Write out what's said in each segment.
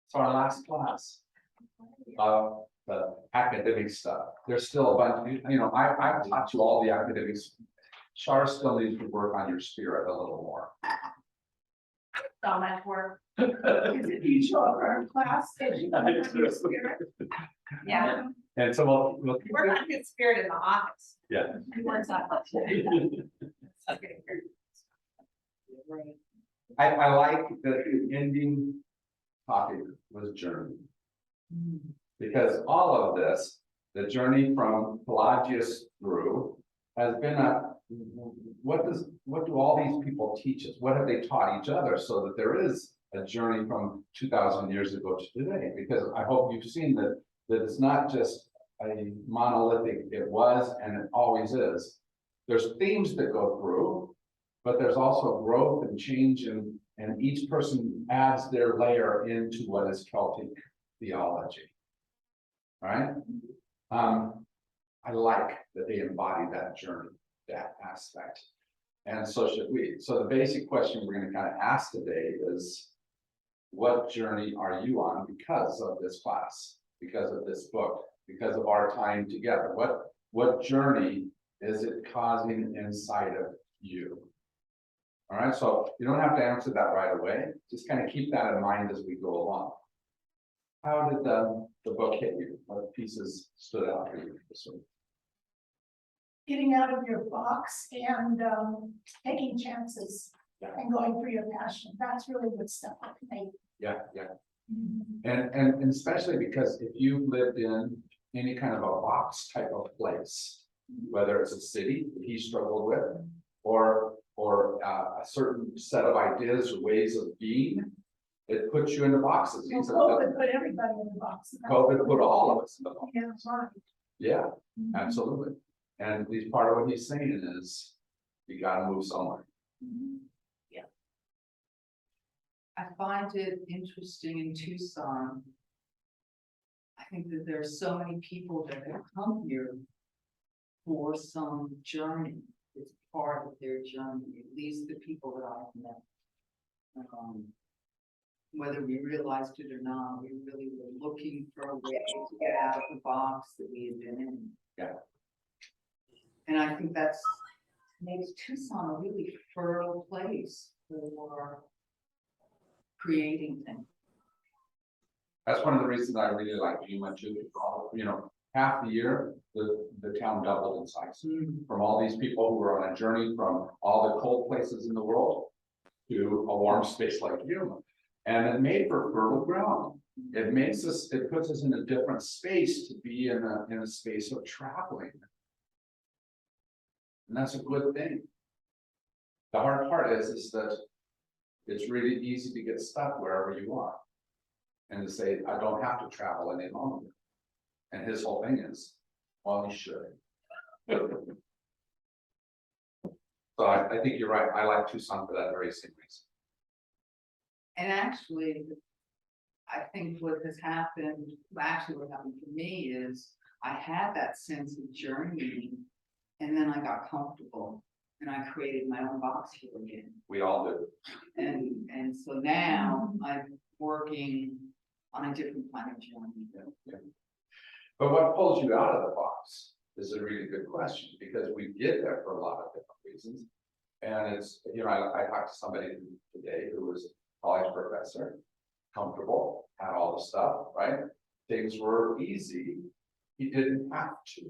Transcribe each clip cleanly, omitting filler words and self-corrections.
So our last class of the academic stuff, there's still a bunch, I've taught you all the academics. Char still needs to work on your spirit a little more. So much work. Is it each of our class? Yeah, And so we'll. work on his spirit in the office. Yeah. He works on that. I like that the ending topic was journey. Because all of this, the journey from Pelagius through, has been what do all these people teach us? What have they taught each other so that there is a journey from 2,000 years ago to today? Because I hope you've seen that it's not just a monolithic, it was and it always is. There's themes that go through, but there's also growth and change, and each person adds their layer into what is Celtic theology. All right. I like that they embody that journey, that aspect. And so should we. So the basic question we're going to kind of ask today is, what journey are you on because of this class, because of this book, because of our time together? What journey is it causing inside of you? All right, so you don't have to answer that right away. Just kind of keep that in mind as we go along. How did the book hit you? What pieces stood out for you this week? Getting out of your box and taking chances and going for your passion. That's really good stuff. Yeah. And especially because if you've lived in any kind of a box type of place, whether it's a city that he struggled with, or a certain set of ideas or ways of being, it puts you into boxes. Well, COVID put everybody in the box. COVID put all of us in the box. Yeah, that's right. Yeah, absolutely. And at least part of what he's saying is, you gotta move somewhere. I find it interesting in Tucson. I think that there are so many people that have come here for some journey. It's part of their journey, at least the people that I've met. Whether we realized it or not, we really were looking for a way to get out of the box that we had been in. Yeah. And I think that's makes Tucson a really fertile place for creating things. That's one of the reasons I really like Yuma too. Half the year, the town doubled in size. From all these people who were on a journey from all the cold places in the world to a warm space like Yuma. And it made for fertile ground. It puts us in a different space to be in a space of traveling. And that's a good thing. The hard part is that it's really easy to get stuck wherever you are. And to say, I don't have to travel any longer. And his whole thing is, well, you should. So I think you're right. I like Tucson for that very same reason. And actually, I think what has happened, what happened for me is I had that sense of journeying, and then I got comfortable and I created my own box here again. We all do. And so now I'm working on a different kind of journey. Yeah. But what pulls you out of the box is a really good question, because we get there for a lot of different reasons. And it's, I talked to somebody today who was a college professor, comfortable, had all the stuff, right? Things were easy. He didn't have to.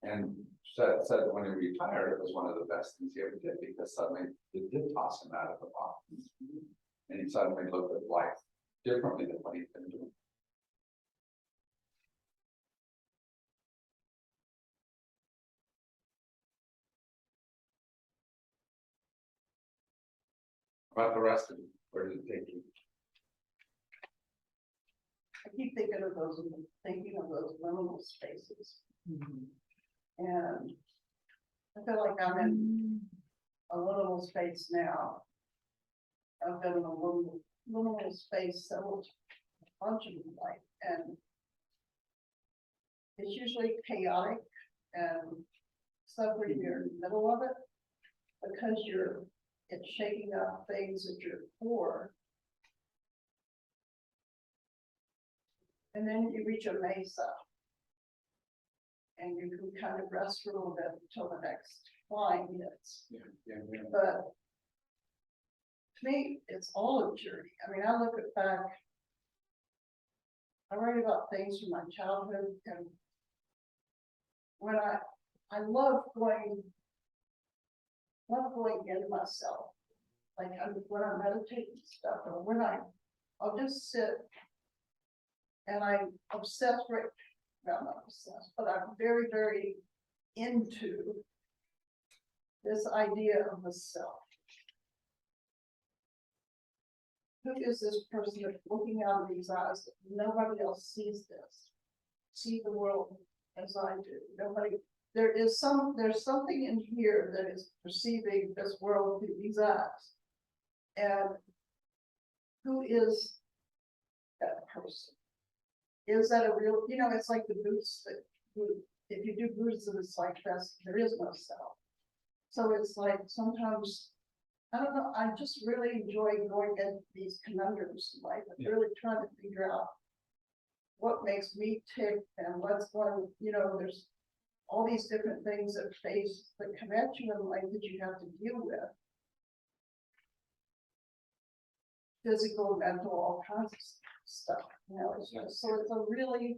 And said that when he retired, it was one of the best things he ever did, because suddenly it did toss him out of the box. And he suddenly looked at life differently than what he'd been doing. About the rest of you, where did it take you? I keep thinking of those liminal spaces. And I feel like I'm in a liminal space now. I've been in a liminal space several bunch of my life, and it's usually chaotic and stuff where you're in the middle of it. Because it's shaking up things at your core. And then you reach a mesa. And you can kind of rest for a little bit until the next flying hits. Yeah. But to me, it's all a journey. I mean, I look at back. I write about things from my childhood and when I love going into myself. Like when I meditate and stuff, or when I'll just sit and I'm obsessed with, well, not obsessed, but I'm very, very into this idea of the self. Who is this person that's looking out of these eyes that nobody else sees this? See the world as I do. Nobody, there's something in here that is perceiving this world through these eyes. And who is that person? Is that a real, it's like the Buddhists that, if you do Buddhism, it's like this, there is no self. So it's like sometimes, I don't know, I just really enjoy going into these conundrums in life and really trying to figure out what makes me tick and what's going, there's all these different things that come at you in life that you have to deal with. Physical, mental, all kinds of stuff, it's just, so it's a really,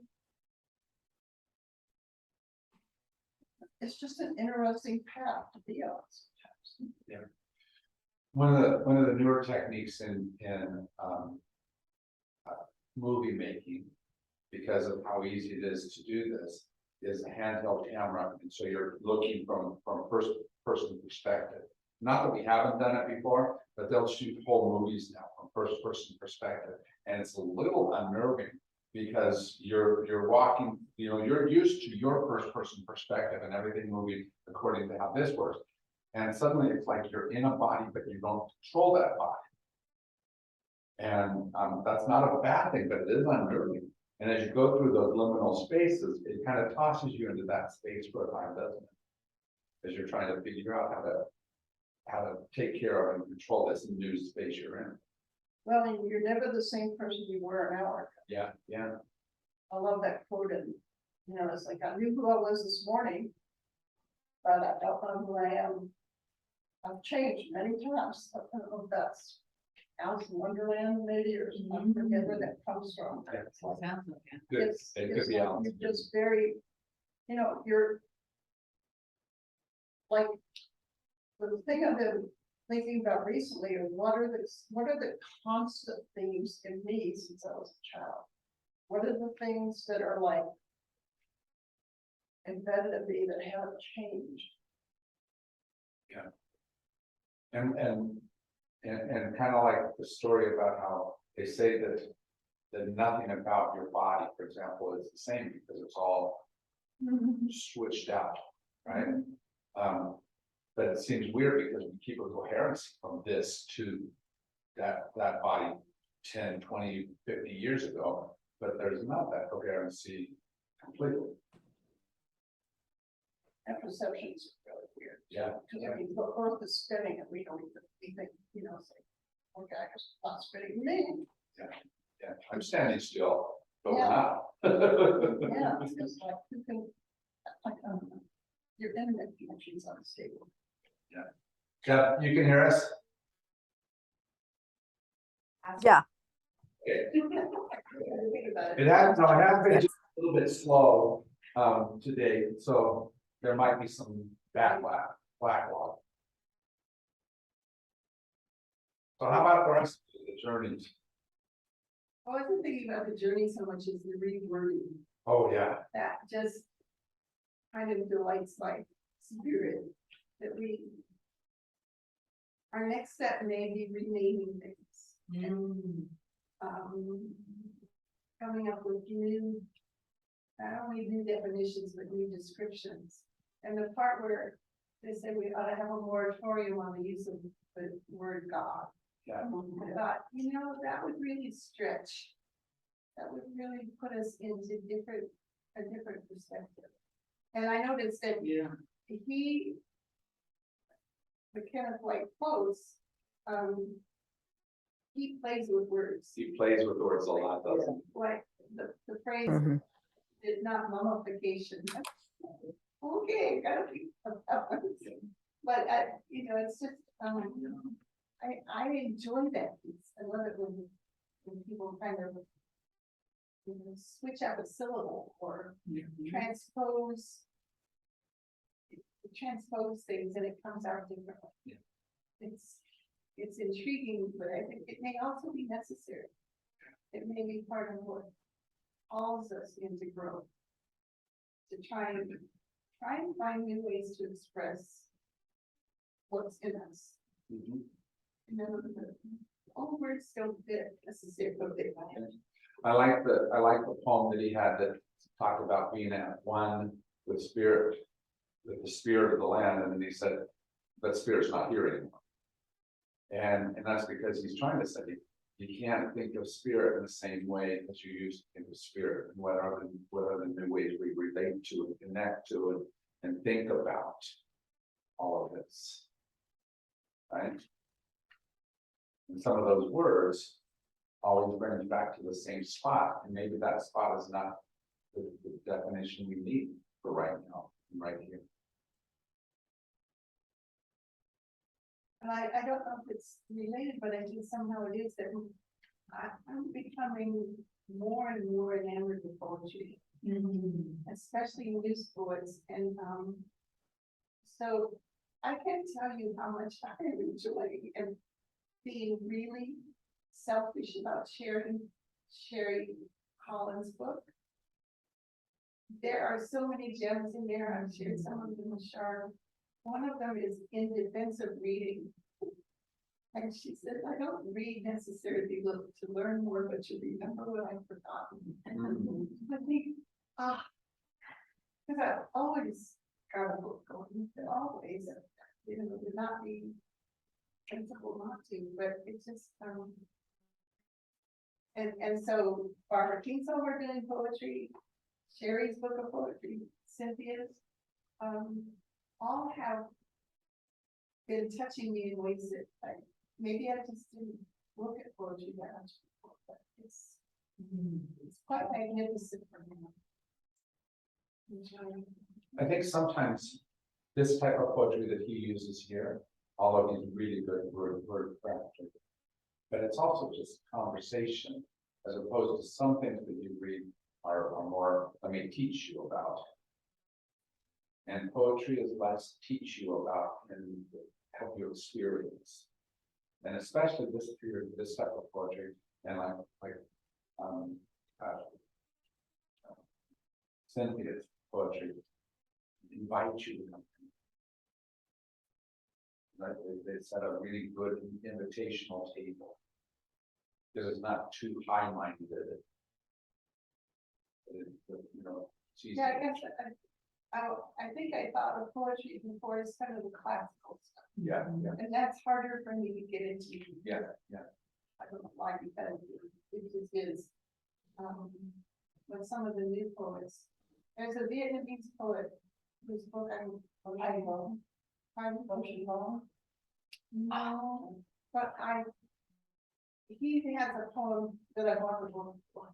it's just an interesting path to be on sometimes. Yeah. One of the newer techniques in movie making, because of how easy it is to do this, is a handheld camera, and so you're looking from a first person perspective. Not that we haven't done it before, but they'll shoot whole movies now from first person perspective, and it's a little unnerving because you're walking, you're used to your first person perspective and everything moving according to how this works. And suddenly it's like you're in a body, but you don't control that body. And that's not a bad thing, but it is unnerving. And as you go through those liminal spaces, it kind of tosses you into that space for a time, doesn't it? As you're trying to figure out how to take care of and control this new space you're in. Well, and you're never the same person you were an hour ago. Yeah. I love that quote, and it's like I knew who I was this morning, but I don't know who I am. I've changed many times. I don't know if that's Alice in Wonderland, maybe, or I forget where that comes from. It's like, Sounds like it. Good. it's It could like be Alice. you're just very, you're like the thing I've been thinking about recently are what are the constant themes in me since I was a child? What are the things that are like embedded in me that haven't changed? And kind of like the story about how they say that nothing about your body, for example, is the same because it's all switched out, right? But it seems weird because we keep a coherency from this to that body 10, 20, 50 years ago, but there's not that coherency completely. And perceptions are really weird. Yeah. Because I mean, the earth is spinning and we don't even, we think, say, okay, I guess it's not spinning me. Yeah, I'm standing still, but we're Yeah. not. Yeah, it's just like, you can, like, your internet connection is unstable. Jeff, you can hear us? Yeah. Okay. Think about It has been just a little bit slow today, so there might be some backlog. So how about the rest of the journeys? I wasn't thinking about the journey so much as the rewording, Oh, yeah, that just kind of delights my spirit, that our next step may be renaming things. Coming up with new, not only new definitions, but new descriptions. And the part where they said we ought to have a moratorium on the use of the word God. yeah, I thought, that would really stretch. That would really put us into a different perspective. And I noticed that he. The Kenneth White quotes, he plays with words, He plays with words a lot, doesn't he? like the phrase Mhm. did not mummification. Okay, gotta be. But you know, it's just, I enjoy that piece. I love it when people kind of. You know, switch out a syllable or transpose. Transpose things and it comes out differently. Yeah. It's intriguing, but I think it may also be necessary. It may be part of what calls us into growth. To try and find new ways to express what's in us. Mhm. You know, all words don't fit necessarily. I like the poem that he had that talked about being at one with spirit, with the spirit of the land, and then he said, that spirit's not here anymore. And that's because he's trying to say, you can't think of spirit in the same way as you used to think of spirit, and what are the new ways we relate to and connect to and think about all of this. Right? And some of those words always bring us back to the same spot, and maybe that spot is not the definition we need for right now, right here. And I don't know if it's related, but I think somehow it is that I'm becoming more and more enamored with poetry, especially news poets. And so I can't tell you how much I enjoy and being really selfish about sharing Sherry Collins' book. There are so many gems in there. I've shared some of them with Shar. One of them is in defense of reading. And she said, I don't read necessarily to learn more, but to remember what I've forgotten. I think, because I've always got a book going, always, you know, it would not be sensible not to, but it's just, and so Barbara Kingsolver doing poetry, Sherry's book of poetry, Cynthia's, all have been touching me in ways that maybe I just didn't look at poetry that much before, but it's quite magnificent for me. I think sometimes this type of poetry that he uses here, all of these really good word crafted, but it's also just conversation, as opposed to some things that you read are more, let me teach you about. And poetry is less teach you about and help you experience. And especially this period, this type of poetry, and Cynthia's poetry invite you to come. Right? They set a really good invitational table. Because it's not too high-minded. You know, it's easy. Yeah, I guess I think I thought of poetry before as kind of the classical stuff. Yeah, And that's harder for me to get into. yeah. I don't know why, because it just is. But some of the new poets, there's a Vietnamese poet whose book I'm long. No, but he has a poem that I bought the book for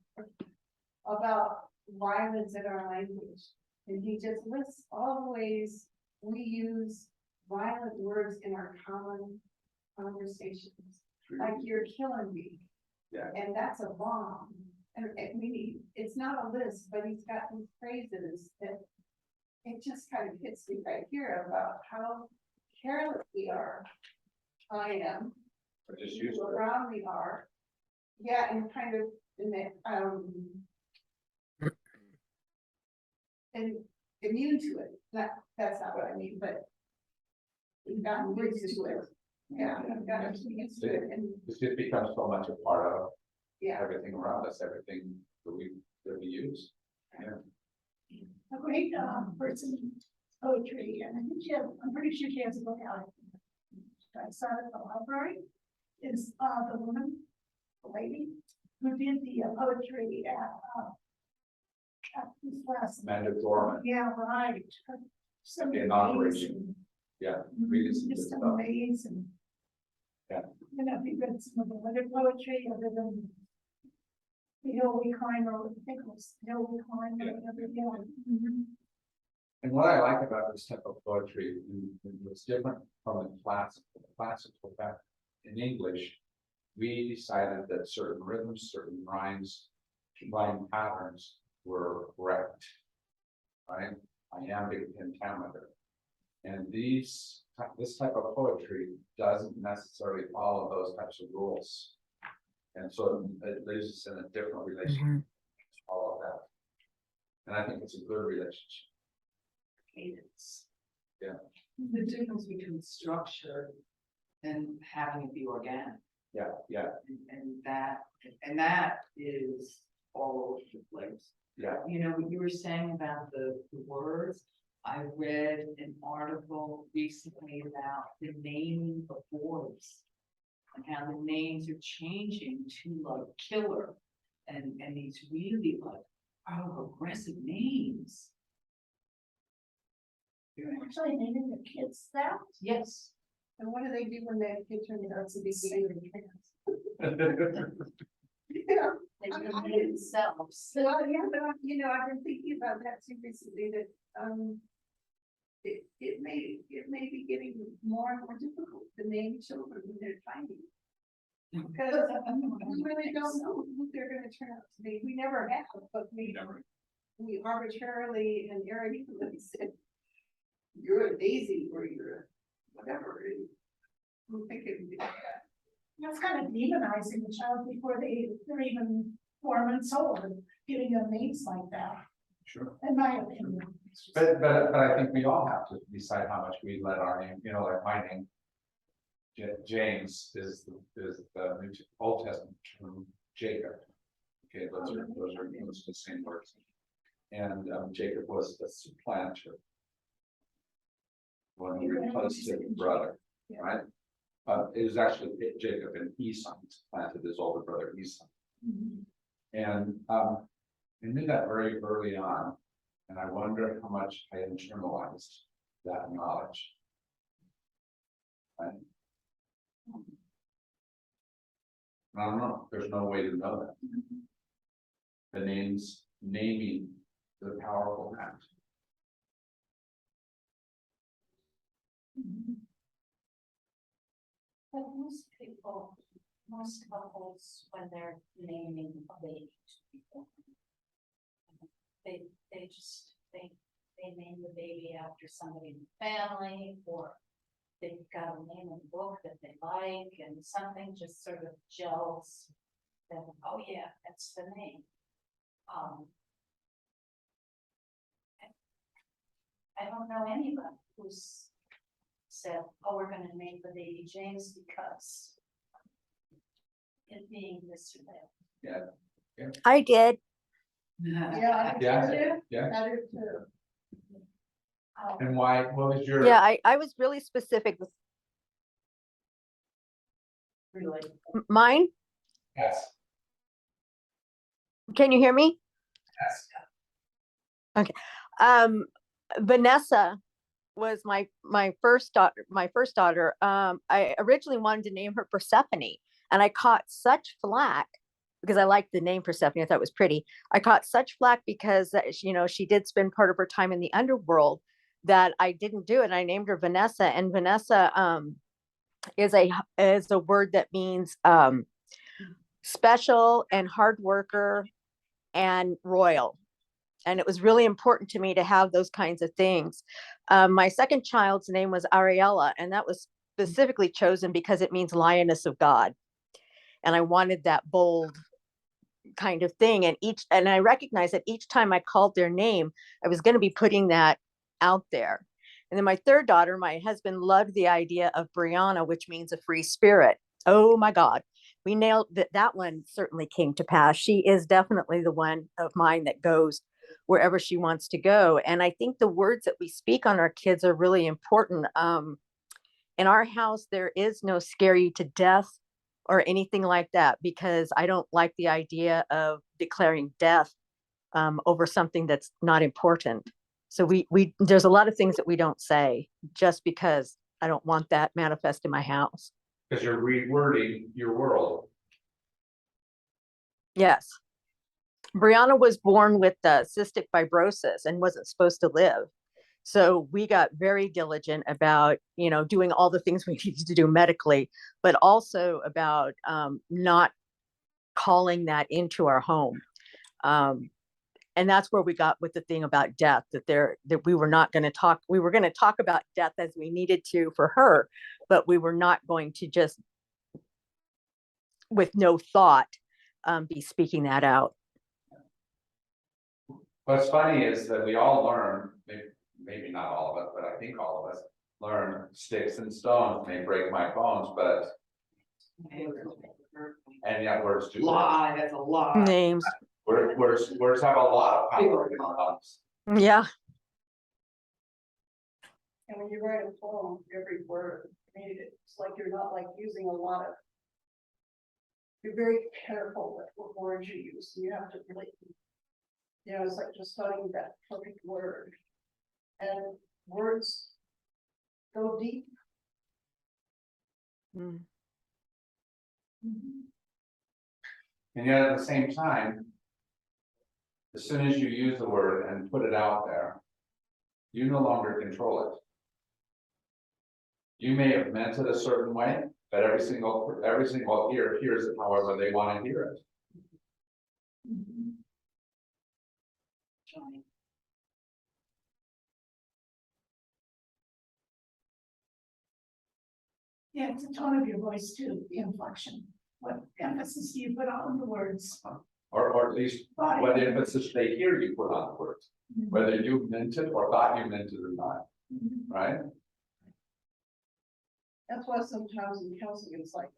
about violence in our language. And he just lists all the ways we use violent words in our common conversations. Like, you're killing me. Yeah. And that's a bomb. And it's not a list, but he's got these phrases that it just kind of hits me right here about how careless we are. I am. Or just use People it. around me are. Yeah, and kind of in that, and immune to it. That's not what I mean, but we've gotten used to it. Yeah, I've gotten used to it, and This just becomes so much a part of yeah. everything around us, everything that we use. Yeah. A great person in poetry, and I think I'm pretty sure she has a book out. I saw it at the library, is the woman, the lady, who did the poetry at this last. Amanda Gorman. Yeah, right. Some in amazing. operation. Yeah, really some good Just stuff. amazing. Yeah. You know, if you read some of the other poetry other than the hill we climb, or I think it was the hill we climb, or Yeah. whatever, yeah. Mhm. And what I like about this type of poetry, it's different from the classical fact. In English, we decided that certain rhythms, certain rhymes, combined patterns were correct. Right, iambic pentameter. And this type of poetry doesn't necessarily follow those types of rules. And so it leaves us in a different relationship. All of that. And I think it's a good relationship. Cadence. Yeah. The difference between structure and having it be organic, Yeah, yeah, and that is all over the place. yeah. You know, what you were saying about the words, I read an article recently about the naming of boys. And how the names are changing to like killer and these really like, aggressive names. You're actually naming the kids that? Yes. And what do they do when that kid turns out to be gay or trans? Yeah. They can be themselves. So, yeah, but you know, I've been thinking about that too recently, that, it may be getting more and more difficult to name children when they're tiny. Because we really don't know who they're gonna turn out to be. We never have, but we arbitrarily and arrogantly said, you're a Daisy or you're a whatever. And we think it would be like that. That's kind of demonizing the child before they're even 4 months old, and giving them names like that, Sure. in my opinion. It's just- But I think we all have to decide how much we let our name, you know, like my name. James is the New Old Testament term Jacob. Okay, those are the same words. And Jacob was the supplanter. When he replaced his brother, right? It was actually Jacob and Esau supplanted his older brother Esau. Mhm. And I knew that very early on, and I wonder how much I internalized that knowledge. Right? I don't know, there's no way to know that. The naming the powerful act. Mhm. But most couples, when they're naming a baby to people, they name the baby after somebody in the family, or they've got a name in the book that they like, and something just sort of gels. Then, oh yeah, that's the name. I don't know anybody who's said, oh, we're gonna name the baby James because it being this or that. I did. Yeah, I Yeah, do too. yeah. I do too. And why, what was your? Yeah, I was really specific with Really. mine. Yes, Can you hear me? yes. Vanessa was my first daughter. I originally wanted to name her Persephone, and I caught such flack because I liked the name Persephone. I thought it was pretty. I caught such flack because she did spend part of her time in the underworld that I didn't do it. I named her Vanessa, and Vanessa is a word that means special and hard worker and royal. And it was really important to me to have those kinds of things. My second child's name was Ariella, and that was specifically chosen because it means lioness of God. And I wanted that bold kind of thing. And I recognized that each time I called their name, I was going to be putting that out there. And then my third daughter, my husband loved the idea of Brianna, which means a free spirit. Oh my God. We nailed that. That one certainly came to pass. She is definitely the one of mine that goes wherever she wants to go. And I think the words that we speak on our kids are really important. In our house, there is no scare you to death or anything like that, because I don't like the idea of declaring death over something that's not important. So there's a lot of things that we don't say just because I don't want that manifest in my house. Because you're rewording your world. Yes. Brianna was born with cystic fibrosis and wasn't supposed to live. So we got very diligent about, doing all the things we needed to do medically, but also about not calling that into our home. And that's where we got with the thing about death, that we were not going to talk. We were going to talk about death as we needed to for her, but we were not going to just, with no thought, be speaking that out. What's funny is that we all learn, maybe not all of us, but I think all of us learn sticks and stones may break my bones, but, and yet words do. Lie, that's a lie. Names. Words have a lot of power in our lives. Yeah. And when you write a poem, every word, I mean, it's like you're not like using a lot of. You're very careful with what words you use. You have to really, it's like just finding that perfect word. And words go deep. Mm. And yet at the same time, as soon as you use the word and put it out there, you no longer control it. You may have meant it a certain way, but every single ear hears it however they want to hear it. Yeah, it's the tone of your voice too, the inflection, what emphasis do you put on the words? Or at least Body. what emphasis they hear you put on the words, whether you meant it or thought you meant it or not, Mhm. right? That's why sometimes in counseling, it's like,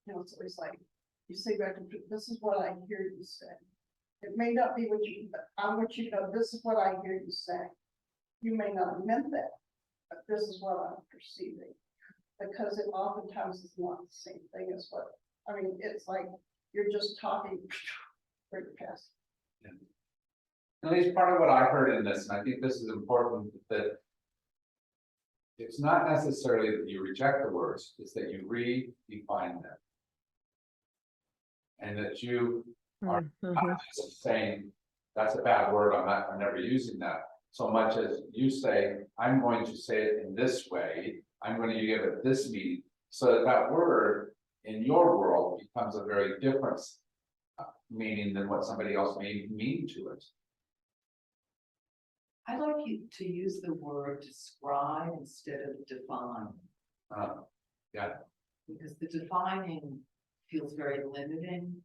it's always like, you say back, this is what I hear you say. It may not be what you, but I want you to know, this is what I hear you say. You may not have meant that, but this is what I'm perceiving. Because it oftentimes is not the same thing as what, it's like, you're just talking pretty fast. At least part of what I heard in this, and I think this is important, that it's not necessarily that you reject the words, it's that you redefine them. And that you are Mhm. not just saying, that's a bad word, I'm never using that. So much as you say, I'm going to say it in this way, I'm going to give it this meaning. So that that word in your world becomes a very different meaning than what somebody else may mean to it. I like you to use the word describe instead of define. Yeah. Because the defining feels very limiting.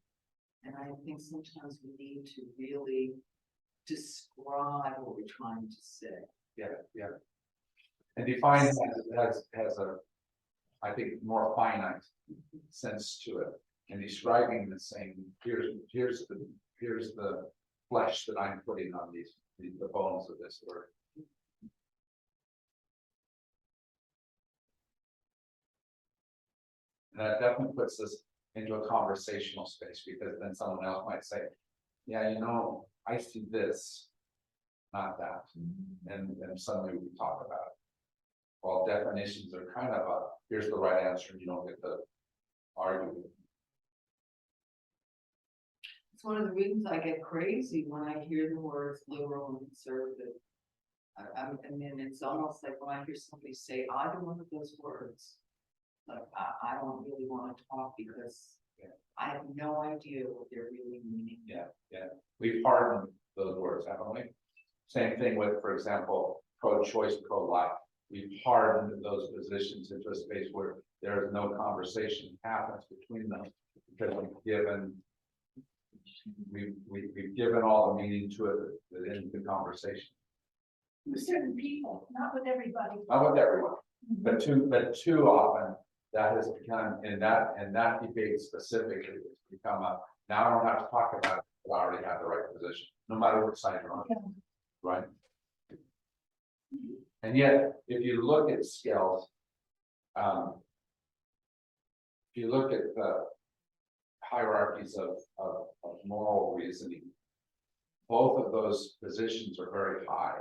And I think sometimes we need to really describe what we're trying to say. Yeah. And define has a, I think, more finite sense to it. And describing the same, here's the flesh that I'm putting on the bones of this word. And that definitely puts us into a conversational space, because then someone else might say, yeah, I see this, not that. And suddenly we talk about it. While definitions are kind of here's the right answer, and you don't get to argue. It's one of the reasons I get crazy when I hear the words liberal and conservative. And then it's almost like when I hear somebody say either one of those words, like I don't really want to talk because I have no idea what they're really meaning. Yeah. We've hardened those words, haven't we? Same thing with, for example, pro-choice, pro-life. We've hardened those positions into a space where there is no conversation happens between them, because we've given all the meaning to it within the conversation. With certain people, not with everybody. Not with everyone, but too often that has become, in that debate specifically, it's become now I don't have to talk about it, but I already have the right position, no matter what side you're on, right? And yet, if you look at skills, if you look at the hierarchies of moral reasoning, both of those positions are very high.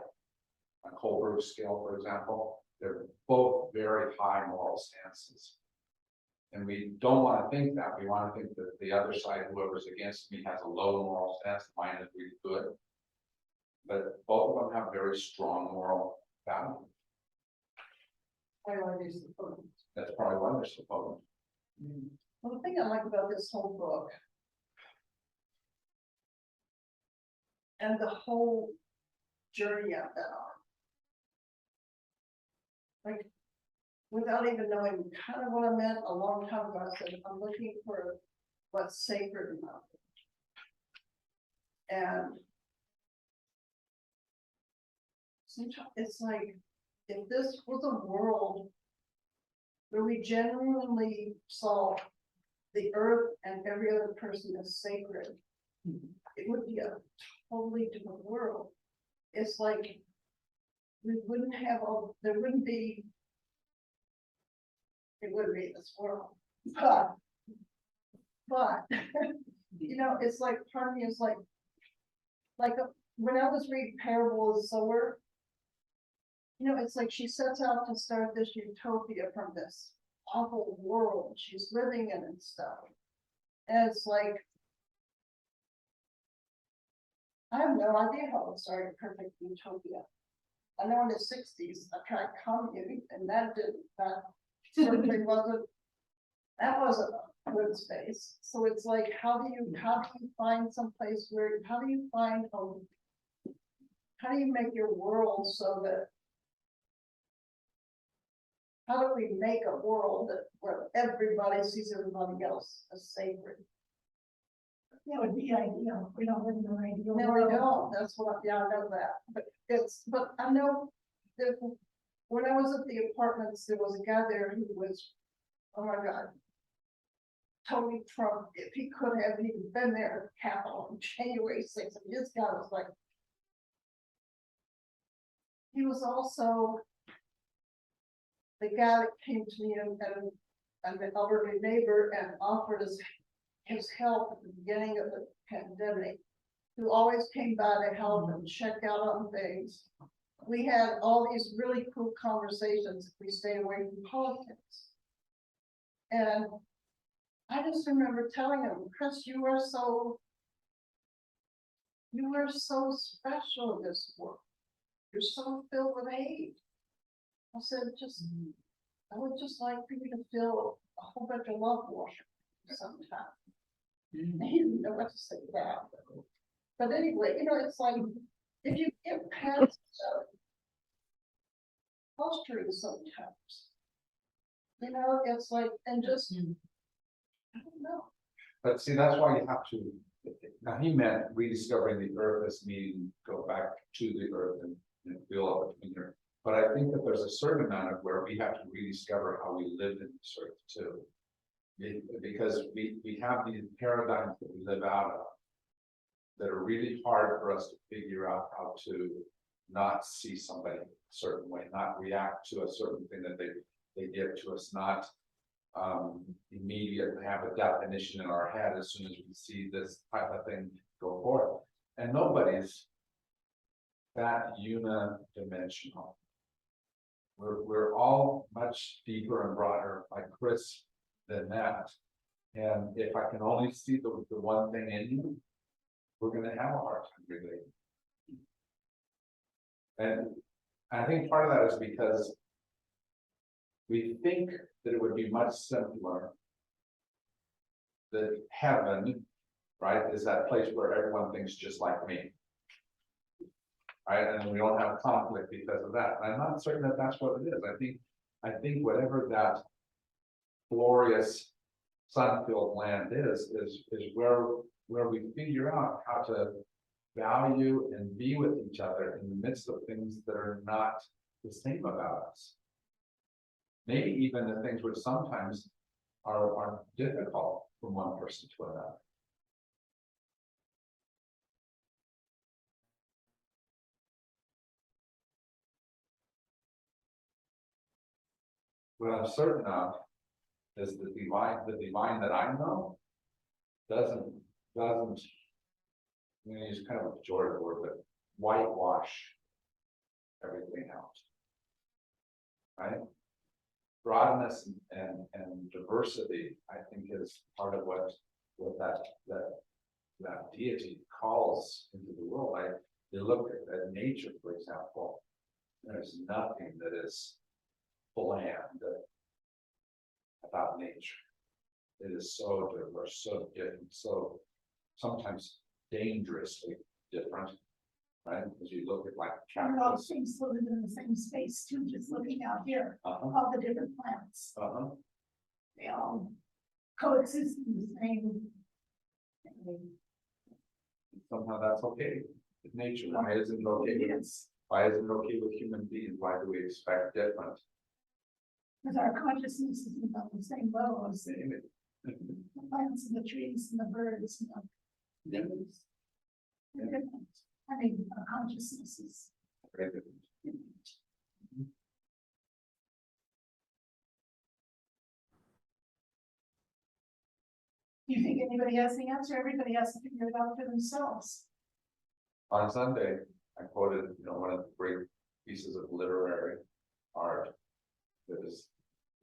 On Colbert scale, for example, they're both very high moral stances. And we don't want to think that, we want to think that the other side, whoever's against me, has a low moral stance, mine is really good. But both of them have very strong moral value, I already suppose. that's probably why they're so potent. Well, the thing I like about this whole book. And the whole journey I've been on. Like, without even knowing kind of what I meant a long time ago, I said, I'm looking for what's sacred about it. And sometimes it's like, if this was a world where we genuinely saw the earth and every other person as sacred, it would be a totally different world. It's like we wouldn't have all, there wouldn't be, it wouldn't be this world, but you know, it's like part of me is like when I was reading Parable of the Sower, you know, it's like she sets out to start this utopia from this awful world she's living in and stuff. And it's like, I have no idea how it started a perfect utopia. I know in the 60s, I tried commuting and that certainly wasn't, that wasn't a good space. So it's like, how do you find some place where, how do you make your world so that, how do we make a world where everybody sees everybody else as sacred? That would be ideal. We don't live in an ideal No, we world. don't, that's what, yeah, I know that, but I know that when I was at the apartments, there was a guy there who was, oh my God. Tony Trump, if he could have even been there at Capitol on January 6th, and this guy was like. He was also the guy that came to me and an elderly neighbor and offered us his help at the beginning of the pandemic, who always came by to help and check out on things. We had all these really cool conversations if we stayed away from politics. And I just remember telling him, Chris, you are so special in this world. You're so filled with hate. I said, I would just like for you to feel a whole bunch of love water sometime. And he didn't know what to say to that. But anyway, you know, it's like, if you get past posturing sometimes, you know, it's like, and just, I don't know. But see, that's why you have to, now he meant rediscovering the earth as meaning go back to the earth and feel up between here. But I think that there's a certain amount of where we have to rediscover how we lived in this earth too. Because we have these paradigms that we live out of that are really hard for us to figure out how to not see somebody a certain way, not react to a certain thing that they give to us, not immediately have a definition in our head as soon as we see this type of thing go forth. And nobody's that unidimensional. We're all much deeper and broader, like Chris, than that. And if I can only see the one thing in you, we're gonna have a hard time relating. And I think part of that is because we think that it would be much simpler. That heaven, right, is that place where everyone thinks just like me. Right, and we don't have conflict because of that. And I'm not certain that that's what it is. I think whatever that glorious sun-filled land is where we figure out how to value and be with each other in the midst of things that are not the same about us. Maybe even the things which sometimes are difficult from one person to another. What I'm certain of is the divine that I know doesn't I'm gonna use kind of a pejorative word, but whitewash everything out. Right? Broadness and diversity, I think, is part of what that deity calls into the world. You look at nature, for example, there's nothing that is bland about nature. It is so diverse, so different, so sometimes dangerously different, right? As you look at like And all cactus. things living in the same space too, just looking out here, Uh-huh, all the different plants, uh-huh. they all coexist in the same. Somehow that's okay with nature. Why isn't it okay with, Yes, why isn't it okay with human beings? Why do we expect different? because our consciousness is on the same level as the Yeah. plants and the trees and the birds and the leaves. They're different. I mean, our consciousness is. Very different. Do you think anybody has the answer? Everybody has to figure it out for themselves. On Sunday, I quoted, one of the great pieces of literary art that is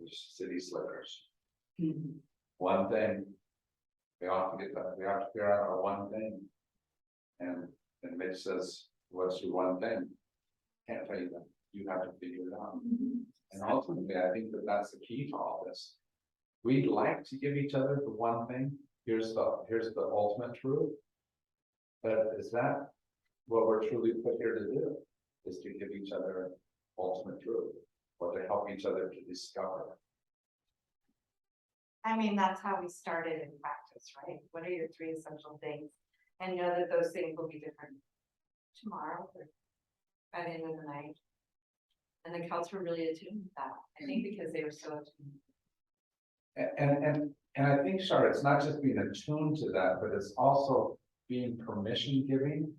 the City Slickers. One thing, we ought to get that, we have to figure out our one thing. And Mitch says, what's your one thing? Can't tell you that, you have to figure it out. And ultimately, I think that that's the key to all this. We'd like to give each other the one thing, here's the ultimate truth. But is that what we're truly put here to do? Is to give each other ultimate truth, or to help each other to discover. I mean, that's how we started in practice, right? What are your three essential things? And know that those things will be different tomorrow or by the end of the night. And the Celts were really attuned to that, I think, because they were so attuned. And I think, Charlotte, it's not just being attuned to that, but it's also being permission giving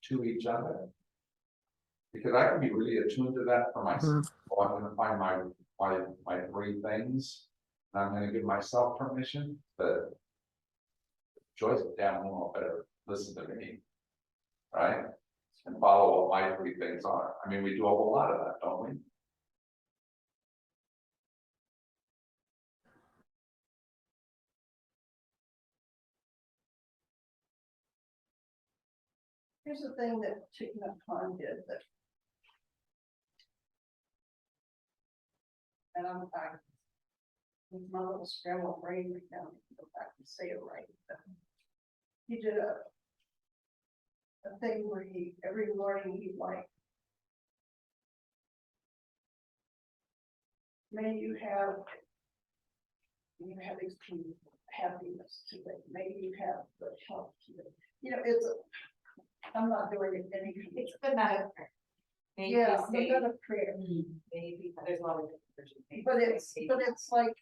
to each other. Because I can be really attuned to that for myself. Oh, I'm gonna find my three things. And I'm gonna give myself permission, but Joyce damn well better listen to me. Right? And follow what my three things are. I mean, we do a whole lot of that, don't we? Here's the thing that Thich Nhat Hanh did that. And with my little scrambled brain right now, go back and say it right. But he did a thing where every morning he'd like, may you have extreme happiness today, may you have good health today. I'm not doing it any. It's the metaphor. Maybe Yeah, say, but not a prayer. maybe, there's a lot of different versions. Maybe But say, it's like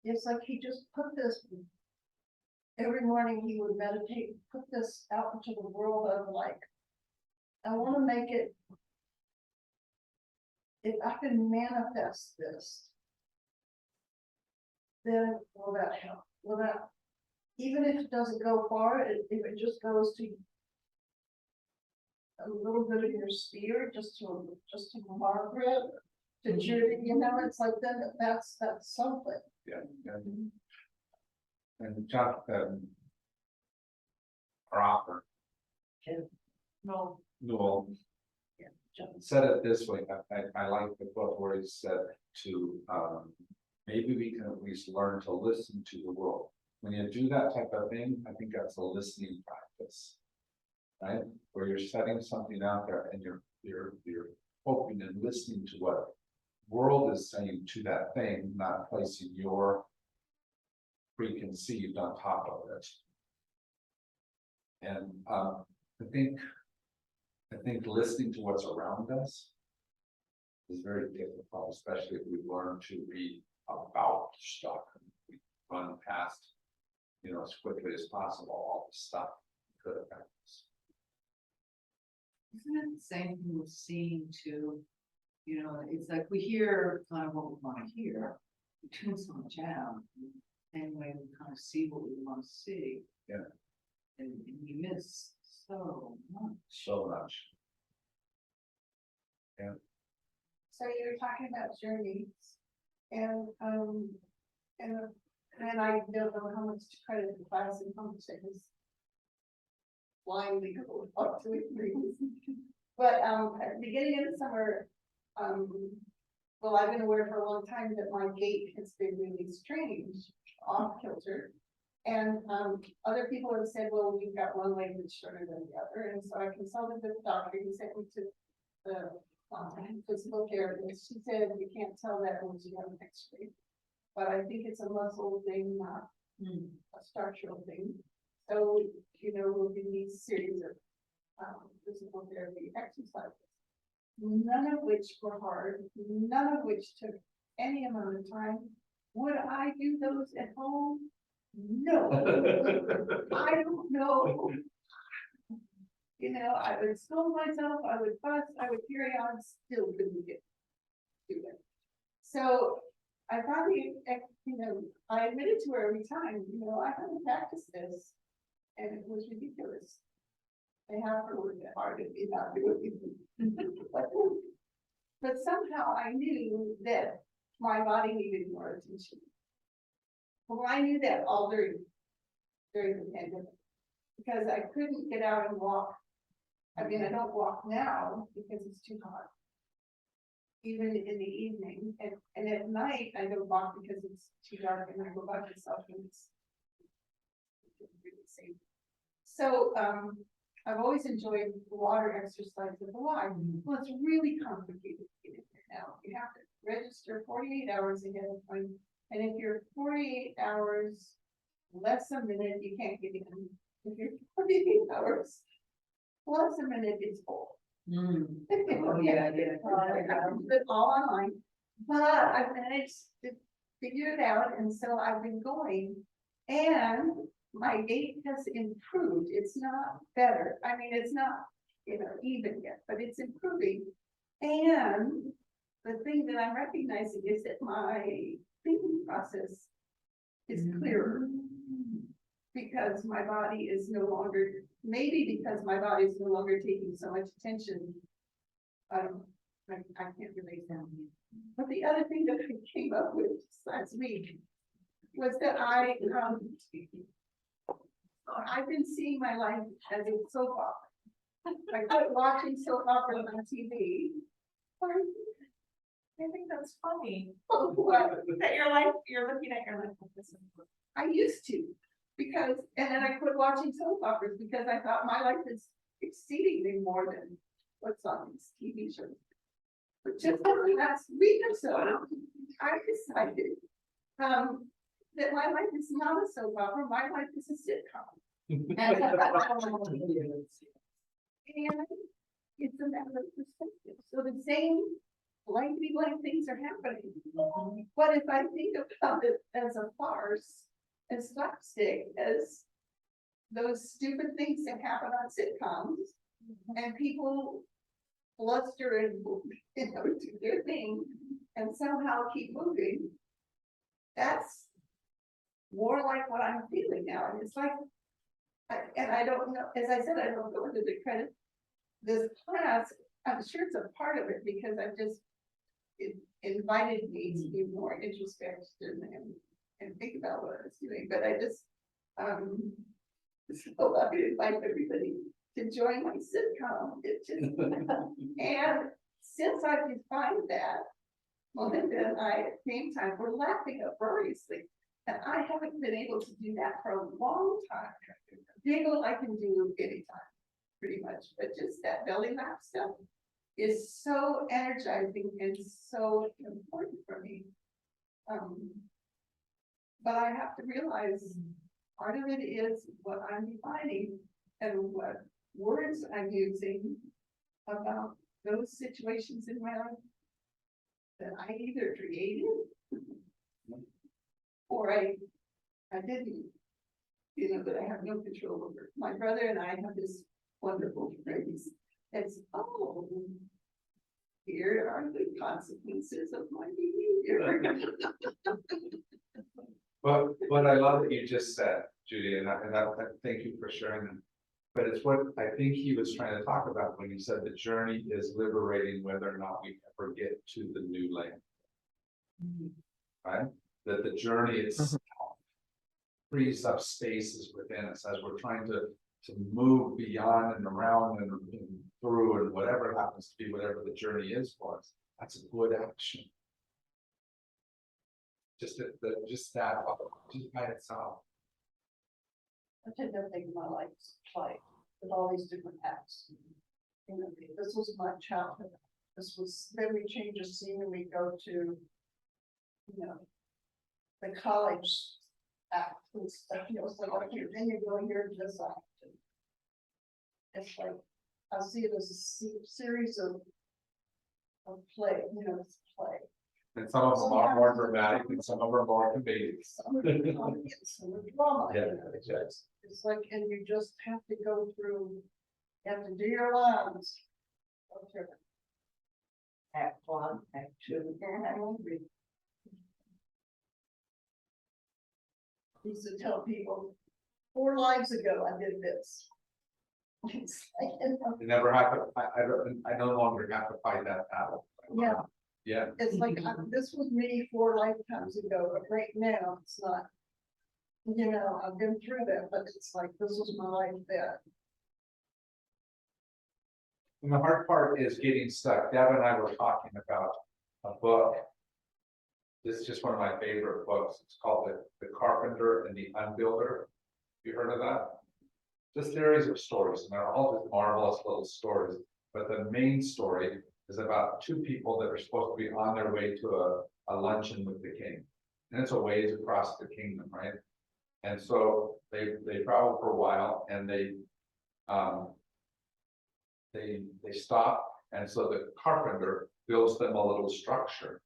it's like he just put this. Every morning he would meditate, put this out into the world of like, I want to make it. If I can manifest this, then will that help? Will that, even if it doesn't go far, if it just goes to a little bit of your sphere, just to Margaret, to Judy, it's like then that's something. Yeah. And Chuck, our author, no, Newell, John. said it this way. I like the book where he said to, maybe we can at least learn to listen to the world. When you do that type of thing, I think that's a listening practice. Right? Where you're setting something out there and you're hoping and listening to what the world is saying to that thing, not placing your preconceived on top of it. And I think listening to what's around us is very difficult, especially if we learn to be about stuff. We run past, as quickly as possible, all the stuff that could affect us. Isn't it the same thing with seeing too? It's like we hear kind of what we want to hear, we tune so much out, and we kind of see what we want to see. Yeah. and you miss so much. So much. So you were talking about journeys and, and I don't know how much to credit the class and how much I just blindly go up to it. But, at the beginning of the summer, well, I've been aware for a long time that my gait has been really strange, off kilter. And, other people have said, well, you've got one leg that's shorter than the other, and so I consulted with the doctor, he sent me to the physical therapist. She said, you can't tell that unless you have an X-ray. But I think it's a muscle thing, not a structural thing. So, you know, we'll do these series of physical therapy exercises. None of which were hard, none of which took any amount of time. Would I do those at home? No. I don't know. You know, I would scold myself, I would fuss, I would carry on, still couldn't do it. So I finally, you know, I admitted to her every time, you know, I haven't practiced this, and it was ridiculous. They have to work that hard if you not do it. But somehow I knew that my body needed more attention. Well, I knew that all during the pandemic, because I couldn't get out and walk. I mean, I don't walk now because it's too hot. Even in the evening, and at night, I don't walk because it's too dark and I go by myself and it's really safe. So, I've always enjoyed water exercises. Why? Well, it's really complicated to get in there now. You have to register 48 hours ahead of time. And if you're 48 hours less a minute, you can't get in. If you're 48 hours plus a minute, it's full. Oh, yeah, yeah. But all online, but I've managed to figure it out, and so I've been going, and my gait has improved. It's not better. I mean, it's not, you know, even yet, but it's improving. And the thing that I'm recognizing is that my thinking process is clearer. Because my body is no longer, maybe because my body is no longer taking so much attention. I can't relate that. But the other thing that I came up with last week was that I've been seeing my life as a soap opera. I quit watching soap operas on TV. I think that's funny. That your life, you're looking at your life like this. I used to, because, and then I quit watching soap operas because I thought my life is exceedingly more than what's on these TV shows. But just over the last week or so, I decided that my life is not a soap opera, my life is a sitcom. And it's a matter of perspective. So the same blankety blank things are happening. But if I think about it as a farce, as slapstick, as those stupid things that happen on sitcoms, and people bluster and, you know, do their thing and somehow keep moving, that's more like what I'm feeling now. And it's like, and I don't know, as I said, I don't go into the credit. This class, I'm sure it's a part of it because I've just, it invited me to be more introspective and think about what I was doing. But I just, so I invite everybody to join my sitcom. It just, and since I've defined that, Melinda and I at the same time, we're laughing uproariously. And I haven't been able to do that for a long time. Giggle I can do anytime, pretty much, but just that belly laugh stuff is so energizing and so important for me. But I have to realize part of it is what I'm defining and what words I'm using about those situations in my life that I either created or I didn't, you know, that I have no control over. My brother and I have this wonderful phrase. It's, oh, here are the consequences of my behavior. But what I love that you just said, Judy, and thank you for sharing them. But it's what I think he was trying to talk about when he said the journey is liberating whether or not we ever get to the new land. Right? That the journey itself frees up spaces within us as we're trying to move beyond and around and through and whatever happens to be, whatever the journey is for us. That's a good action. Just by itself. I tend to think of my life as a play with all these different acts. You know, this was my childhood. This was, then we change the scene and we go to, you know, the college act and stuff, you know, it's like, okay, then you go here to this act. It's like, I see it as a series of play, you know, it's play. And some of them are more dramatic and some of them are more comedic. Some of the comedy, some of the drama. Yeah, you know, exactly. It's like, and you just have to go through, you have to do your lines. Go through it. Act 1, Act 2. And I won't read. Used to tell people, 4 lives ago, I did this. It's like, you know, You never have to, I no longer have to fight that battle. yeah, Yeah, it's like, this was me 4 lifetimes ago, but right now, it's not. You know, I've been through that, but it's like, this was my life then. and the hard part is getting stuck. Deb and I were talking about a book. This is just one of my favorite books. It's called The Carpenter and the Unbuilder. You heard of that? It's a series of stories, and they're all just marvelous little stories. But the main story is about 2 people that are supposed to be on their way to a luncheon with the king. And it's a ways across the kingdom, right? And so they travel for a while and they stop. And so the carpenter builds them a little structure,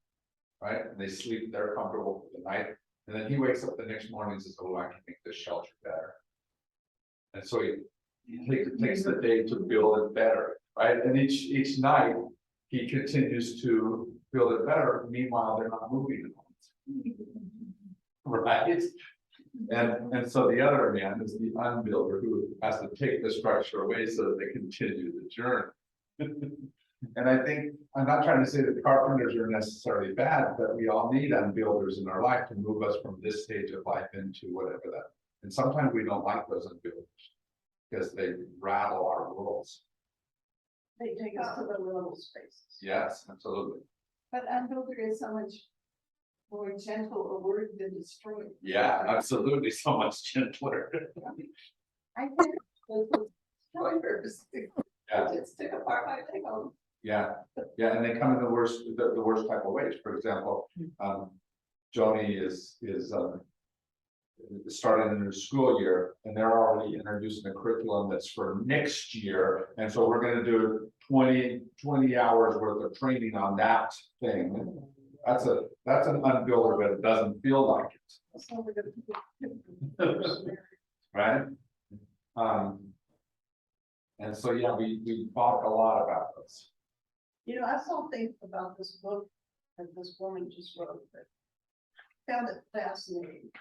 right? And they sleep there comfortable for the night. And then he wakes up the next morning and says, oh, I can make this shelter better. And so he takes the day to build it better, right? And each night he continues to build it better. Meanwhile, they're not moving it. Right? And so the other man is the unbuilder who has to take the structure away so that they continue the journey. And I think, I'm not trying to say that carpenters are necessarily bad, but we all need unbuilders in our life to move us from this stage of life into whatever that. And sometimes we don't like those unbuilders because they rattle our worlds. They take us to the little spaces. Yes, absolutely. But unbuilder is so much more gentle a word than destroy. Yeah, absolutely. So much gentler. I think those destroyers, Yeah. just took apart my thing on. Yeah, and they come in the worst type of ways. For example, Joni is starting a new school year, and they're already introducing a curriculum that's for next year. And so we're gonna do 20 hours worth of training on that thing. That's an unbuilder, but it doesn't feel like it, That's how we're gonna do it. right? And so, yeah, we talk a lot about this. You know, I saw things about this book that this woman just wrote that found it fascinating.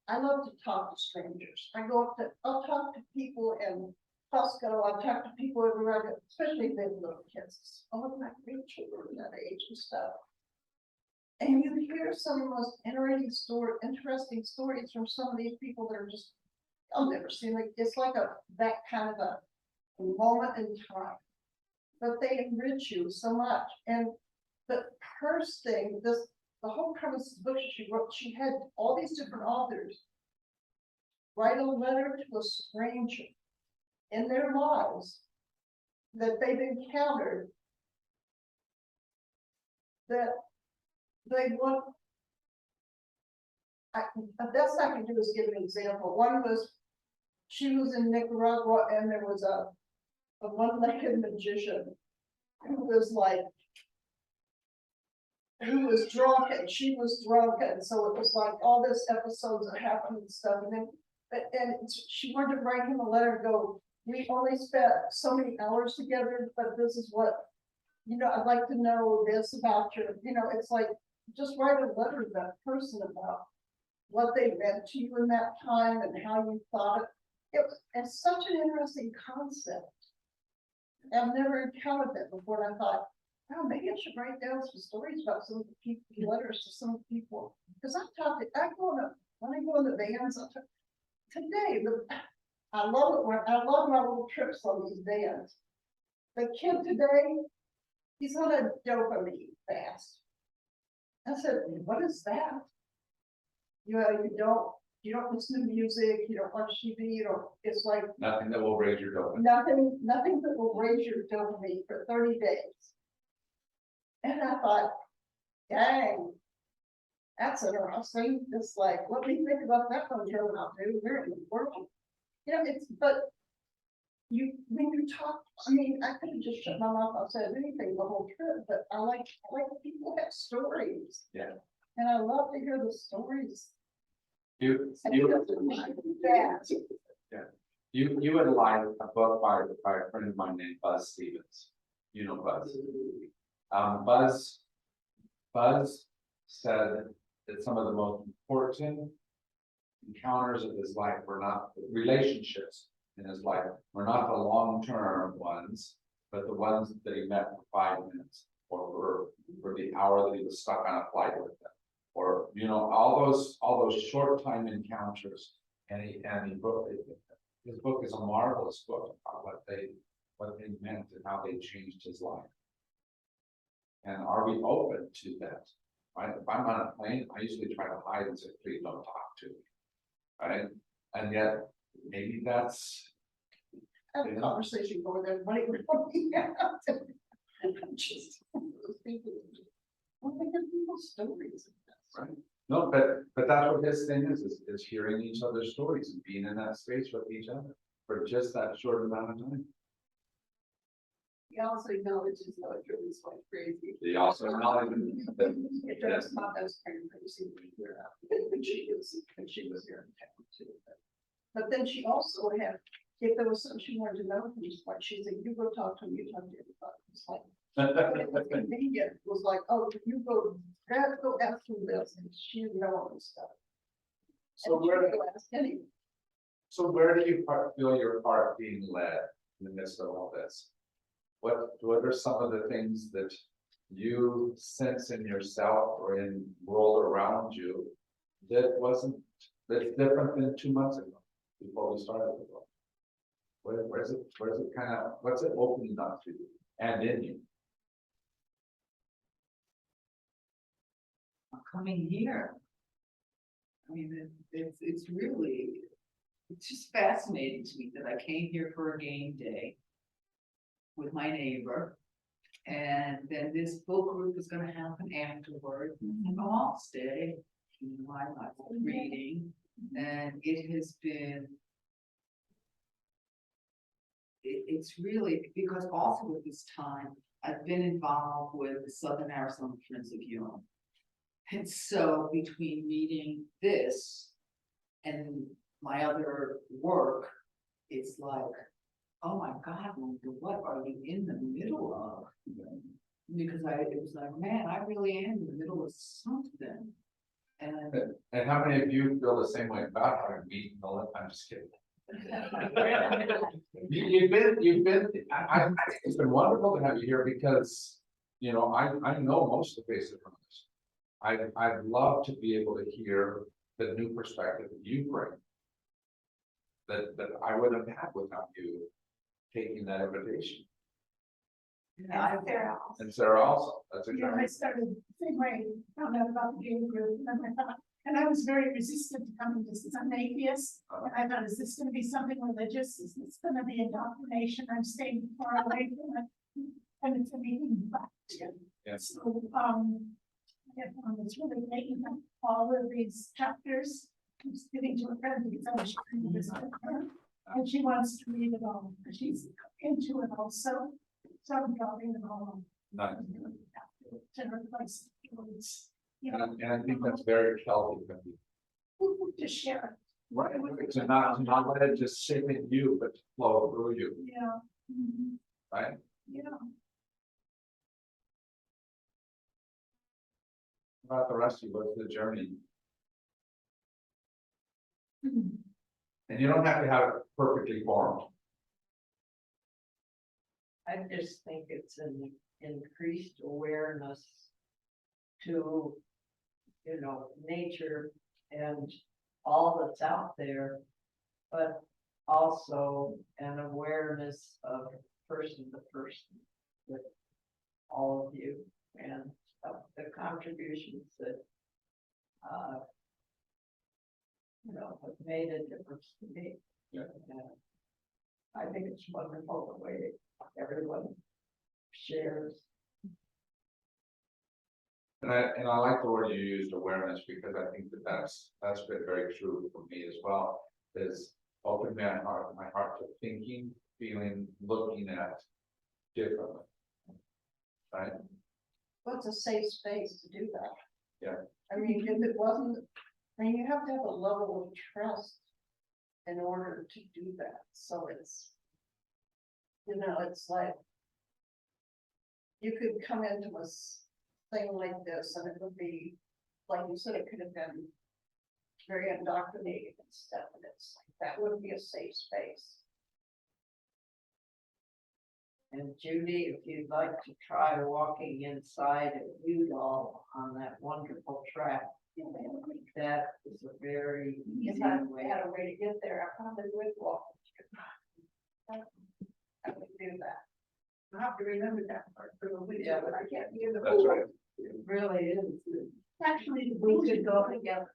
I love to talk to strangers. I'll talk to people in Costco, I'll talk to people everywhere, especially if they have little kids. All of my grandchildren that age and stuff. And you hear some of the most interesting stories from some of these people that are just, I'll never see, like, it's like that kind of a moment in time. But they enrich you so much. And the first thing, the whole premise of the book she wrote, she had all these different authors write a letter to a stranger in their lives that they've encountered that they want. The best I can do is give an example. One was, she was in Nicaragua and there was a one-legged magician who was drunk and she was drunk, and so it was like all this episodes that happened and stuff, and then she wanted to write him a letter and go, we only spent so many hours together, but this is what, you know, I'd like to know this about your, you know, it's like, just write a letter to that person about what they meant to you in that time and how you thought it. It's such an interesting concept. I've never encountered that before, and I thought, oh, maybe I should write down some stories about some of the people, letters to some people. Because I've talked to, when I go in the vans, today, I love it I love my little trips on these vans. The kid today, he's on a dopamine fast. I said, what is that? You know, you don't listen to music, you don't watch TV, you don't, it's like Nothing that will raise your dopamine. nothing that will raise your dopamine for 30 days. And I thought, dang, that's interesting. It's like, let me think about that one going out there, where in the world? You know, but when you talk, I mean, I could have just shut my mouth and said anything the whole trip, but I like people have stories. Yeah. And I love to hear the stories. You Yeah. you would like a book by a friend of mine named Buzz Stevens. You know Buzz. Buzz said that some of the most important encounters of his life were not relationships in his life, were not the long-term ones, but the ones that he met for 5 minutes or for the hour that he was stuck on a flight with them. Or, you know, all those short time encounters, and his book is a marvelous book about what they meant and how they changed his life. And are we open to that? Right? If I'm on a plane, I usually try to hide and say, please don't talk to me. Right? And yet, maybe that's. Have a conversation going there, money we're looking at. Just people, well, they give people stories. Right. No, but that's what his thing is hearing each other's stories and being in that space with each other for just that short amount of time. He also acknowledges how it drove his wife crazy. They also acknowledge that. It drives my best friend crazy when she was here in town too. But then she also had, if there was something she wanted to know, it's like she said, you go talk to him, you talk to everybody. It's like, it was convenient. It was like, oh, you go ask him this, and she didn't know all this stuff. So And she where, would go ask anyone. so where do you feel your heart being led in the midst of all this? What are some of the things that you sense in yourself or in the world around you that's different than 2 months ago before we started the book? Where's it kind of, what's it opening up to you and in you? Coming here. I mean, it's really, it's just fascinating to me that I came here for a game day with my neighbor. And then this book group is gonna happen afterward. And I'll stay, you know, I like reading, and it has been. It's really, because also at this time, I've been involved with the Southern Arizona Friends of Hume. And so between reading this and my other work, it's like, oh my God, what are you in the middle of? Because it was like, man, I really am in the middle of something. And how many of you feel the same way about having meeting the lip? I'm just kidding. You've been, I think it's been wonderful to have you here because, you know, I know most of the basic from this. I'd love to be able to hear the new perspective that you bring. That I wouldn't have had without you taking that invitation. And Sarah also, that's You know, I exactly. started the same way, found out about the game group, and I thought, and I was very resistant to coming to this. I'm an atheist, and I thought, is this gonna be something religious? Is this gonna be indoctrination? I'm staying far away from it. And it's a meeting back. Yes. So, yeah, it's really making up all of these chapters. I'm just giving to a friend because I was sharing this with her. And she wants to read it all. She's into it also. So I'm dropping it all. Nice. To her place. It's, you And know, I think that's very Celtic of you. to share. Right, to not let it just sit in you, but to flow through you, Yeah. Mhm. right? Yeah. About the rest of you, what's the journey? And you don't have to have it perfectly formed. I just think it's an increased awareness to, you know, nature and all that's out there. But also an awareness of person to person with all of you and of the contributions that you know, have made a difference to me. Yeah. And I think it's wonderful the way everyone shares. And I like the word you used, awareness, because I think that's been very true for me as well, is open my heart to thinking, feeling, looking at differently. Right? Well, it's a safe space to do that. Yeah. I mean, if it wasn't, I mean, you have to have a level of trust in order to do that, so it's, you know, it's like you could come into a thing like this and it would be, like you said, it could have been very indoctrinating and stuff, and it's like, that wouldn't be a safe space. And Judy, if you'd like to try walking inside of Udall on that wonderful track, that is a very easy If I way. had a way to get there, I probably would walk. I would do that. I have to remember that part for the week, Yeah. but I can't be in the. That's right. It really is. Actually, the We rules could go together.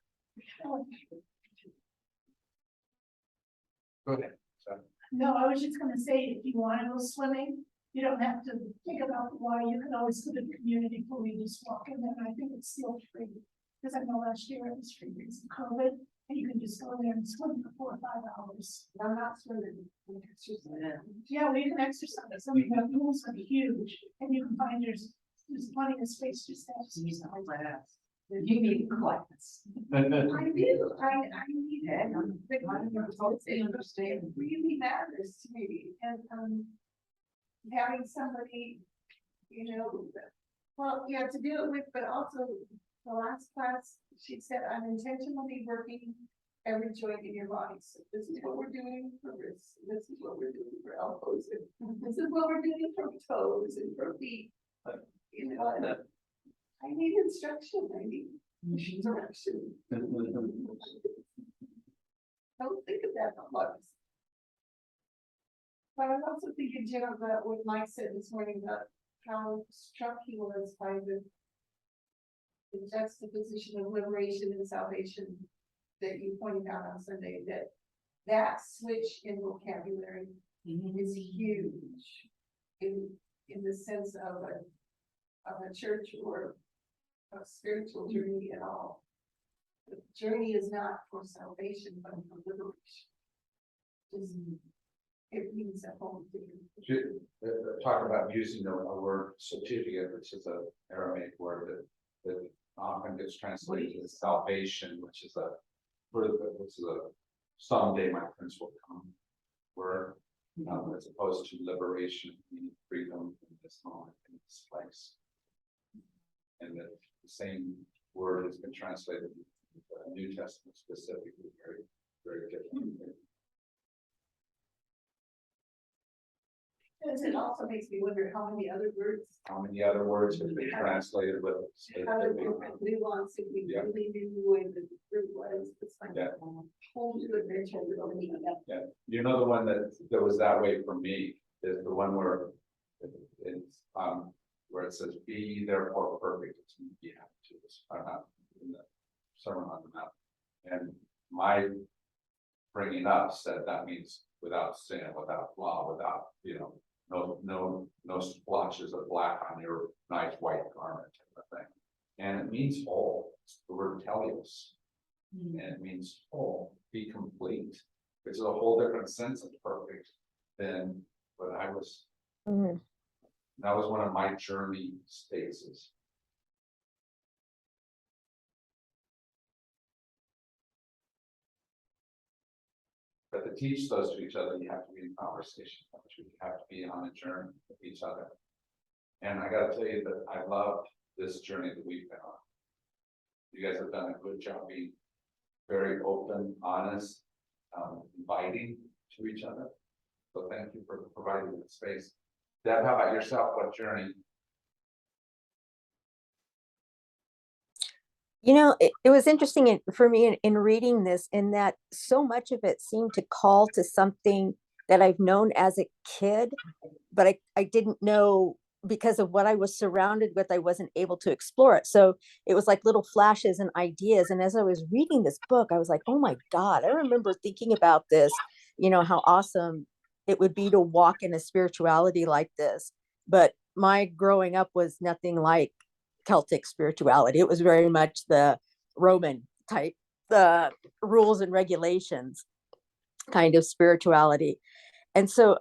Go ahead. So, No, I was just gonna say, if you wanna go swimming, you don't have to think about why, you can always go to the community pool, you just walk in there, and I think it's still free. Because I know last year it was free because of COVID, and you can just go there and swim for 4 or 5 hours. I'm not swimming. Yeah. Yeah, well, you can exercise, I mean, the pools are huge, and you can find there's plenty of space just to exercise. You need class. I do, I need it. It really matters to me, and, having somebody, you know, well, yeah, to do it with, but also the last class, she said, I'm intentionally working every joint in your body. So this is what we're doing for wrists, this is what we're doing for elbows, and this is what we're doing for toes and for feet. You know, and I need instruction, I need direction. Don't think of that much. But I'm also thinking, Jim, about what Mike said this morning about how struck he was by the juxtaposition of liberation and salvation that you pointed out on Sunday, that switch in vocabulary is huge in the sense of a church or a spiritual journey at all. The journey is not for salvation, but for liberation. Just, it means a whole different. talk about using a word certificate, which is an Aramaic word that often gets translated as salvation, which is a someday my prince will come word, as opposed to liberation, meaning freedom in this moment, in this place. And the same word has been translated in the New Testament specifically, very, very different. It also makes me wonder how many other words, How many other words have been translated with how specific? different nuance, if we Yeah. really knew the way the group was, it's like Yeah. a whole new adventure we don't even know. Yeah, you know, the one that was that way for me is the one where it's, where it says, be therefore perfect, it's be happy to this, in the Sermon on the Mount. And my bringing up said that means without sin, without flaw, without, you know, no splotches of black on your nice white garment type of thing. And it means whole, it's the word teleos. And it means whole, be complete, which is a whole different sense of perfect than what I was. Mhm. That was one of my journey spaces. But to teach those to each other, you have to be in conversation, you have to be on a journey with each other. And I gotta tell you that I loved this journey that we've been on. You guys have done a good job being very open, honest, inviting to each other. So thank you for providing the space. Deb, how about yourself? What journey? You know, it was interesting for me in reading this, in that so much of it seemed to call to something that I've known as a kid, but I didn't know, because of what I was surrounded with, I wasn't able to explore it. So it was like little flashes and ideas. And as I was reading this book, I was like, oh my God, I remember thinking about this, how awesome it would be to walk in a spirituality like this. But my growing up was nothing like Celtic spirituality. It was very much the Roman type, the rules and regulations kind of spirituality. And so,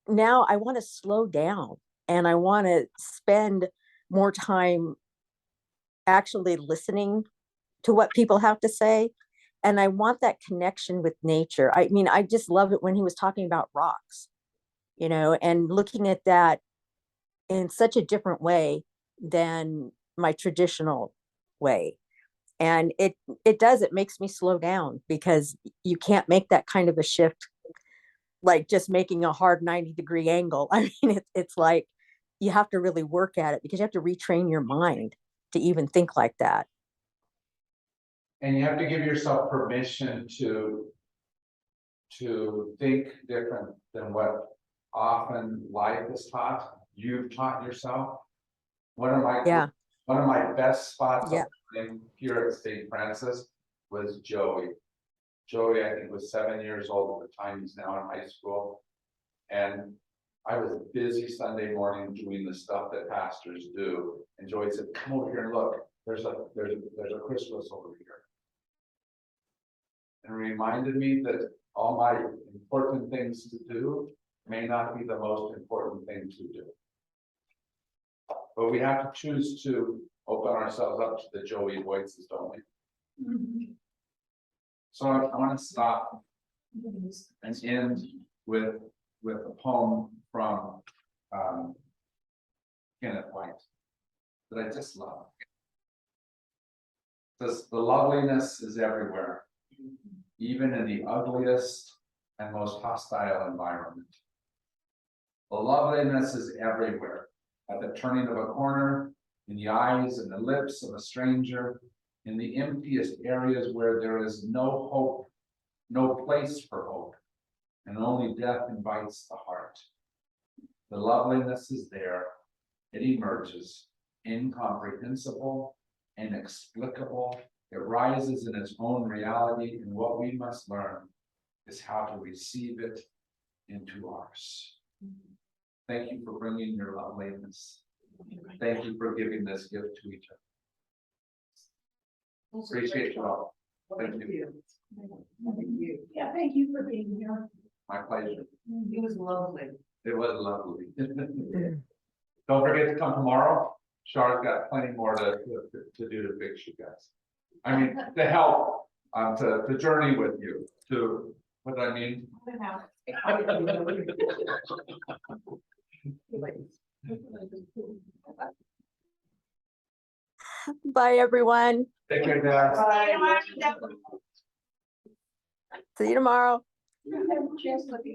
now I want to slow down, and I want to spend more time actually listening to what people have to say. And I want that connection with nature. I mean, I just love it when he was talking about rocks, and looking at that in such a different way than my traditional way. And it makes me slow down, because you can't make that kind of a shift like just making a hard 90-degree angle. I mean, it's like you have to really work at it, because you have to retrain your mind to even think like that. And you have to give yourself permission to think different than what often life is taught. You've taught yourself. One of my best spots here at St. Francis was Joey. Joey, I think, was 7 years old at the time. He's now in high school. And I was busy Sunday morning doing the stuff that pastors do. And Joey said, come over here and look. There's a chrysalis over here. And reminded me that all my important things to do may not be the most important thing to do. But we have to choose to open ourselves up to the Joey voices, don't we? So I want to stop and end with a poem from Kenneth White that I just love. It says, the loveliness is everywhere, even in the ugliest and most hostile environment. The loveliness is everywhere, at the turning of a corner, in the eyes and the lips of a stranger, in the emptiest areas where there is no hope, no place for hope, and only death invites the heart. The loveliness is there. It emerges, incomprehensible, inexplicable. It rises in its own reality, and what we must learn is how to receive it into ours. Thank you for bringing your loveliness. Thank you for giving this gift to each other. Appreciate you all. Thank you. Yeah, thank you for being here. My pleasure. It was lovely. It was lovely. Don't forget to come tomorrow. Char's got plenty more to do to fix you guys. I mean, to help, to journey with you, to, what I mean? Bye, everyone. Take care, guys. See you tomorrow. You have a chance to be